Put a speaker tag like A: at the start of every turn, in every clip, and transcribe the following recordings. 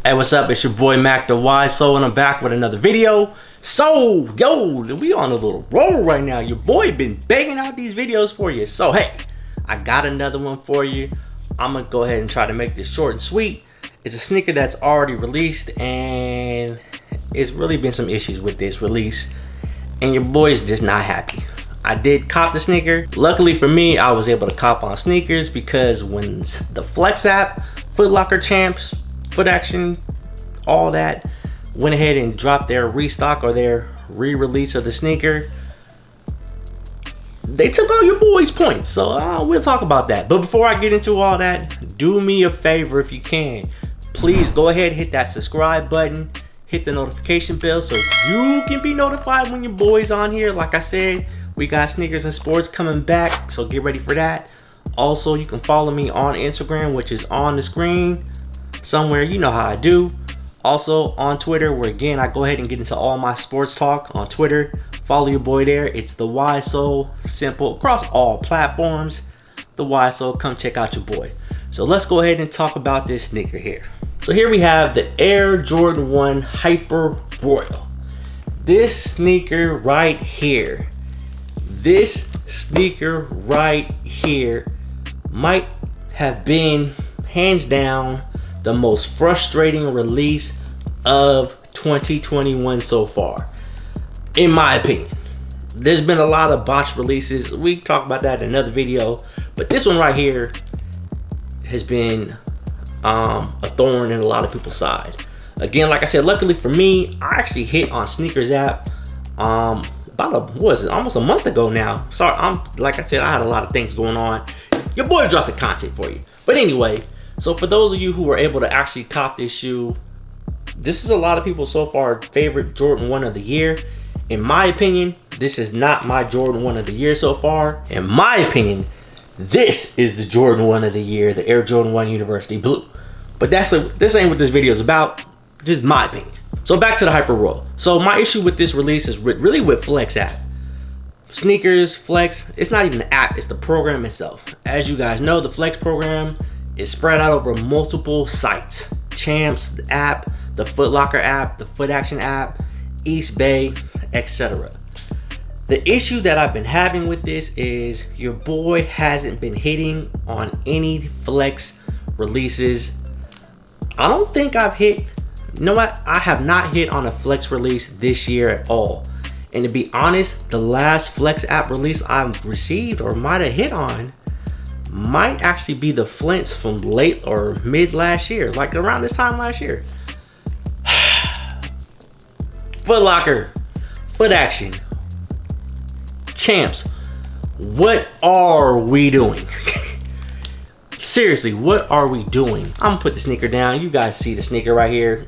A: Hey, what's up? It's your boy Mac TheWiseSole, and I'm back with another video. So, we on a little roll right now. Your boy been banging out these videos for you. So, hey, I got another one for you. I'm gonna go ahead and try to make this short and sweet. It's a sneaker that's already released, and it's really been some issues with this release, and your boy's just not happy. I did cop the sneaker. Luckily for me, I was able to cop on sneakers because when the Flex app, Footlocker champs, Foot Action, all that went ahead and dropped their restock or their re-release of the sneaker, they took all your boys' points. So we'll talk about that. But before I get into all that, do me a favor if you can. Please go ahead and hit that subscribe button, hit the notification bell so you can be notified when your boy's on here. Like I said, we got sneakers and sports coming back, so get ready for that. Also, you can follow me on Instagram, which is on the screen somewhere. You know how I do. Also on Twitter, where again I go ahead and get into all my sports talk on Twitter. Follow your boy there. It's TheWiseSole, simple across all platforms. TheWiseSole, come check out your boy. So let's go ahead and talk about this sneaker here. So here we have the Air Jordan 1 Hyper Royal. This sneaker right here, might have been hands down the most frustrating release of 2021 so far, in my opinion. There's been a lot of botched releases. We talk about that in another video, but this one right here has been a thorn in a lot of people's side. Again, like I said, luckily for me, I actually hit on Sneakers app almost a month ago now. Sorry, like I said, I had a lot of things going on. Your boy dropping content for you. But anyway, so for those of you who were able to actually cop this shoe, this is a lot of people so far favorite Jordan 1 of the year. In my opinion, this is not my Jordan 1 of the year so far. In my opinion, this is the Jordan 1 of the year, the Air Jordan 1 University Blue. But this ain't what this video is about. This is my opinion. So back to the Hyper Roll. So my issue with this release is really with Flex app. Sneakers, Flex, it's not even an app, it's the program itself. As you guys know, the Flex program is spread out over multiple sites. Champs app, the Footlocker app, the Foot Action app, East Bay, etc. The issue that I've been having with this is your boy hasn't been hitting on any Flex releases. I don't think I've hit, you know what? I have not hit on a Flex release this year at all. And to be honest, the last Flex app release I've received or might have hit on might actually be the Flints from late or mid last year, like around this time last year. Footlocker, Foot Action, Champs, what are we doing? Seriously, what are we doing? I'm gonna put the sneaker down. You guys see the sneaker right here.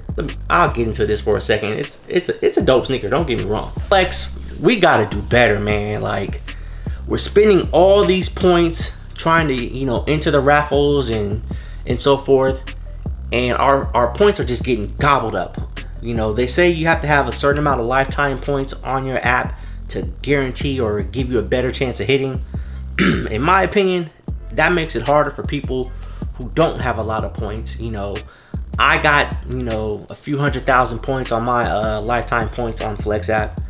A: I'll get into this for a second. It's a dope sneaker, don't get me wrong. Flex, we gotta do better, man. Like, we're spending all these points trying to, you know, enter the raffles and so forth, and our points are just getting gobbled up. You know, they say you have to have a certain amount of lifetime points on your app to guarantee or give you a better chance of hitting. In my opinion, that makes it harder for people who don't have a lot of points. You know, I got, you know, a few 100,000 points on my lifetime points on Flex app,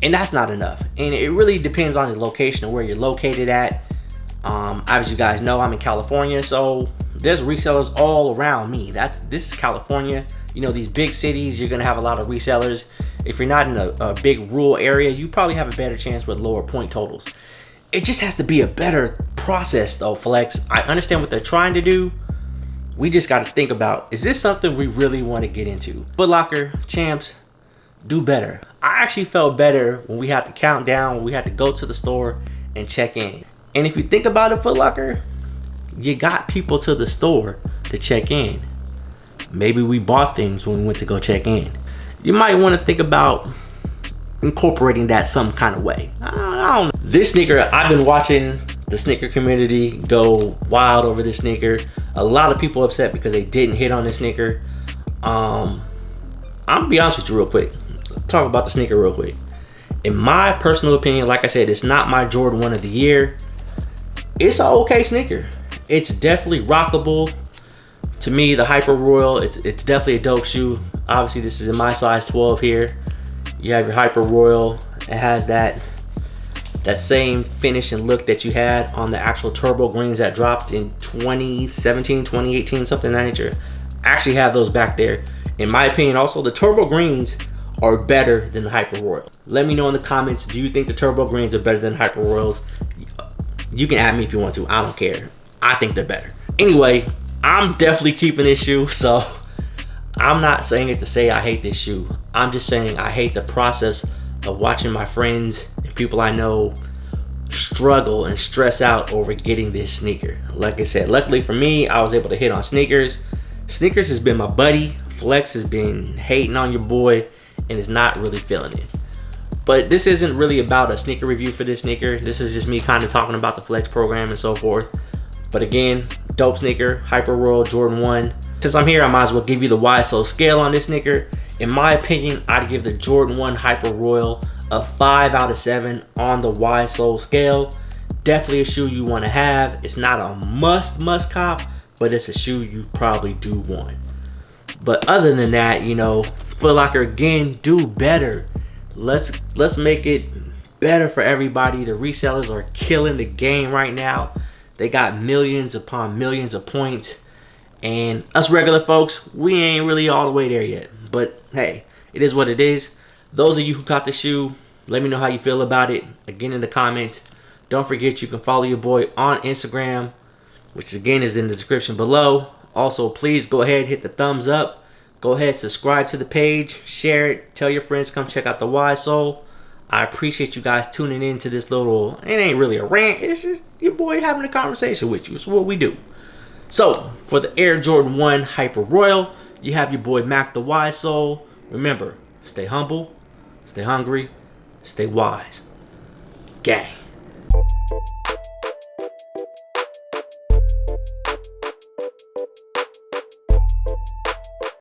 A: and that's not enough. And it really depends on the location of where you're located at. As you guys know, I'm in California, so there's resellers all around me. This is California. You know, these big cities, you're gonna have a lot of resellers. If you're not in a big rural area, you probably have a better chance with lower point totals. It just has to be a better process though, Flex. I understand what they're trying to do. We just got to think about, is this something we really want to get into? Footlocker, Champs, do better. I actually felt better when we had to count down, when we had to go to the store and check in. And if you think about it, Footlocker, you got people to the store to check in. Maybe we bought things when we went to go check in. You might want to think about incorporating that some kind of way. I don't know. This sneaker, I've been watching the sneaker community go wild over this sneaker. A lot of people upset because they didn't hit on this sneaker. I'm gonna be honest with you real quick. Talk about the sneaker real quick. In my personal opinion, like I said, it's not my Jordan 1 of the year. It's an okay sneaker. It's definitely rockable To me, the Hyper Royal, it's definitely a dope shoe. Obviously, this is in my size 12 here. You have your Hyper Royal. It has that same finish and look that you had on the actual Turbo Greens that dropped in 2017, 2018, something of that nature. I actually have those back there. In my opinion, also, the Turbo Greens are better than the Hyper Royal. Let me know in the comments, do you think the Turbo Greens are better than Hyper Royals? You can add me if you want to, I don't care. I think they're better. Anyway, I'm definitely keeping this shoe, so I'm not saying it to say I hate this shoe. I'm just saying I hate the process of watching my friends and people I know struggle and stress out over getting this sneaker. Like I said, luckily for me, I was able to hit on Sneakers. Sneakers has been my buddy. Flex has been hating on your boy and is not really feeling it. But this isn't really about a sneaker review for this sneaker. This is just me kind of talking about the Flex program and so forth. But again, dope sneaker, Hyper Royal Jordan 1. Since I'm here, I might as well give you the YSO scale on this sneaker. In my opinion, I'd give the Jordan 1 Hyper Royal a 5 out of 7 on the YSO scale. Definitely a shoe you want to have. It's not a must cop, but it's a shoe you probably do want. But other than that, you know, Footlocker, again, do better. Let's make it better for everybody. The resellers are killing the game right now. They got millions upon millions of points. And us regular folks, we ain't really all the way there yet. But hey, it is what it is. Those of you who got the shoe, let me know how you feel about it. Again, in the comments. Don't forget, you can follow your boy on Instagram, which again is in the description below. Also, please go ahead, hit the thumbs up. Go ahead, subscribe to the page, share it, tell your friends, come check out the TheWiseSole. I appreciate you guys tuning in to this little, it ain't really a rant, it's just your boy having a conversation with you. It's what we do. So, for the Air Jordan 1 Hyper Royal, you have your boy Mac TheWiseSole. Remember, stay humble, stay hungry, stay wise. Gang.